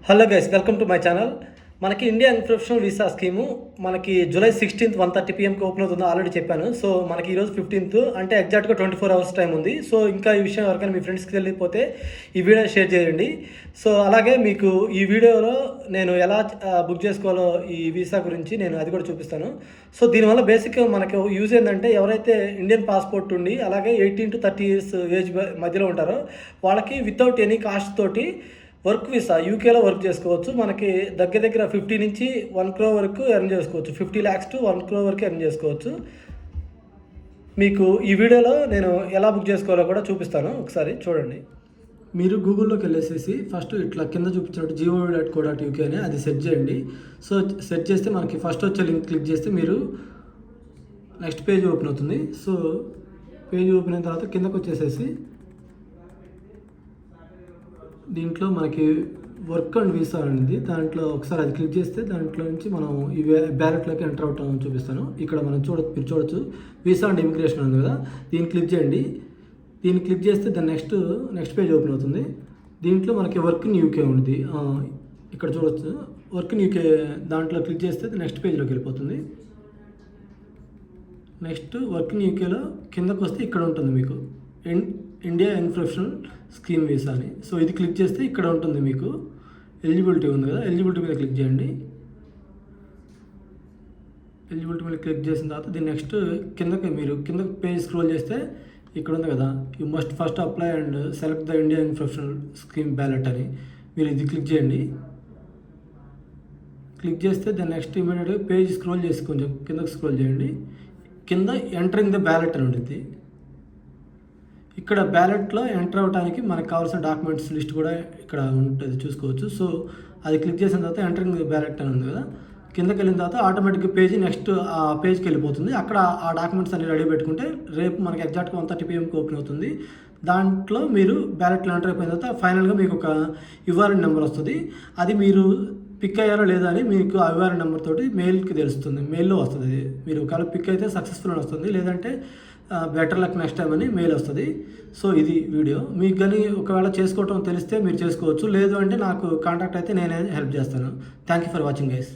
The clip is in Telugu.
Hello guys, welcome to my channel. మనకి India young professional visa scheme మనకి జూలై 16th 1:30 PM ఓపెన్ అవుతుందో ఆల్రెడీ చెప్పాను. సో మనకి ఈరోజు 15th, అంటే ఎగ్జాక్ట్గా 24 hours టైం ఉంది. సో ఇంకా ఈ విషయం ఎవరికైనా మీ ఫ్రెండ్స్కి వెళ్ళిపోతే ఈ వీడియో షేర్ చేయండి. సో అలాగే మీకు ఈ వీడియోలో నేను ఎలా బుక్ చేసుకోవాలో ఈ వీసా గురించి నేను అది కూడా చూపిస్తాను. సో దీనివల్ల బేసిక్గా మనకు యూజ్ ఏంటంటే, ఎవరైతే ఇండియన్ పాస్పోర్ట్ ఉండి అలాగే 18 to 30 years ఏజ్ మధ్యలో ఉంటారో వాళ్ళకి వితౌట్ ఎనీ కాస్ట్ తోటి వర్క్ వీసా యూకేలో వర్క్ చేసుకోవచ్చు. మనకి దగ్గర 50 నుంచి 1 crore వరకు ఎర్న్ చేసుకోవచ్చు. 50 lakhs to 1 crore వరకు ఎర్న్ చేసుకోవచ్చు. మీకు ఈ వీడియోలో నేను ఎలా బుక్ చేసుకోవాలో కూడా చూపిస్తాను, ఒకసారి చూడండి. మీరు గూగుల్లోకి వెళ్ళేసేసి ఫస్ట్ ఇట్లా కింద చూపించినట్టు gov.co.uk అని అది సెర్చ్ చేయండి. సో సెర్చ్ చేస్తే మనకి ఫస్ట్ వచ్చే లింక్ క్లిక్ చేస్తే మీరు నెక్స్ట్ పేజ్ ఓపెన్ అవుతుంది. సో పేజ్ ఓపెన్ అయిన తర్వాత కిందకు వచ్చేసేసి దీంట్లో మనకి వర్క్ అండ్ వీసా అనేది దాంట్లో ఒకసారి అది క్లిక్ చేస్తే దాంట్లో నుంచి మనం ఈ బ్యాలెట్లోకి ఎంటర్ అవటం చూపిస్తాను. ఇక్కడ మనం మీరు చూడొచ్చు వీసా అండ్ ఇమిగ్రేషన్ ఉంది కదా, దీన్ని క్లిక్ చేయండి. దీన్ని క్లిక్ చేస్తే దాని నెక్స్ట్ పేజ్ ఓపెన్ అవుతుంది. దీంట్లో మనకి వర్క్ ఇన్ యూకే ఉంది, ఇక్కడ చూడొచ్చు వర్క్ ఇన్ యూకే. దాంట్లో క్లిక్ చేస్తే నెక్స్ట్ పేజ్లోకి వెళ్ళిపోతుంది. నెక్స్ట్ వర్క్ ఇన్ యూకేలో కిందకు వస్తే ఇక్కడ ఉంటుంది మీకు India young professional scheme visa అని. సో ఇది క్లిక్ చేస్తే ఇక్కడ ఉంటుంది మీకు ఎలిజిబిలిటీ ఉంది కదా, ఎలిజిబిలిటీ మీద క్లిక్ చేయండి. ఎలిజిబిలిటీ మీద క్లిక్ చేసిన తర్వాత దీన్ని నెక్స్ట్ కింద పేజ్ స్క్రోల్ చేస్తే ఇక్కడ ఉంది కదా, you must first apply and select the India young professional scheme ballot అని. మీరు ఇది క్లిక్ చేయండి. క్లిక్ చేస్తే దాన్ని నెక్స్ట్ ఇమీడియట్గా పేజ్ స్క్రోల్ చేసి కొంచెం కిందకి స్క్రోల్ చేయండి. కింద ఎంటరింగ్ ద బ్యాలెట్ అని ఉంటుంది. ఇక్కడ బ్యాలెట్లో ఎంటర్ అవ్వడానికి మనకు కావాల్సిన డాక్యుమెంట్స్ లిస్ట్ కూడా ఇక్కడ ఉంటుంది, చూసుకోవచ్చు. సో అది క్లిక్ చేసిన తర్వాత ఎంటరింగ్ బ్యాలెట్ అని ఉంది కదా, కిందకి వెళ్ళిన తర్వాత ఆటోమేటిక్గా పేజీ నెక్స్ట్ ఆ పేజ్కి వెళ్ళిపోతుంది. అక్కడ ఆ డాక్యుమెంట్స్ అన్ని రెడీ పెట్టుకుంటే రేపు మనకి ఎగ్జాక్ట్గా 1:30 PM ఓపెన్ అవుతుంది. దాంట్లో మీరు బ్యాలెట్లో ఎంటర్ అయిపోయిన తర్వాత ఫైనల్గా మీకు ఒక యుఆర్ఎన్ నెంబర్ వస్తుంది. అది మీరు పిక్ అయ్యారో లేదా అని మీకు ఆ యుఆర్ఎన్ నెంబర్ తోటి మెయిల్కి తెలుస్తుంది, మెయిల్లో వస్తుంది. అది మీరు ఒకవేళ పిక్ అయితే సక్సెస్ఫుల్ అని వస్తుంది, లేదంటే బెటర్ లక్ నెక్స్ట్ టైం అని మెయిల్ వస్తుంది. సో ఇది వీడియో. మీకు కానీ ఒకవేళ చేసుకోవటం తెలిస్తే మీరు చేసుకోవచ్చు, లేదు అంటే నాకు కాంటాక్ట్ అయితే నేనే హెల్ప్ చేస్తాను. Thank you for watching guys.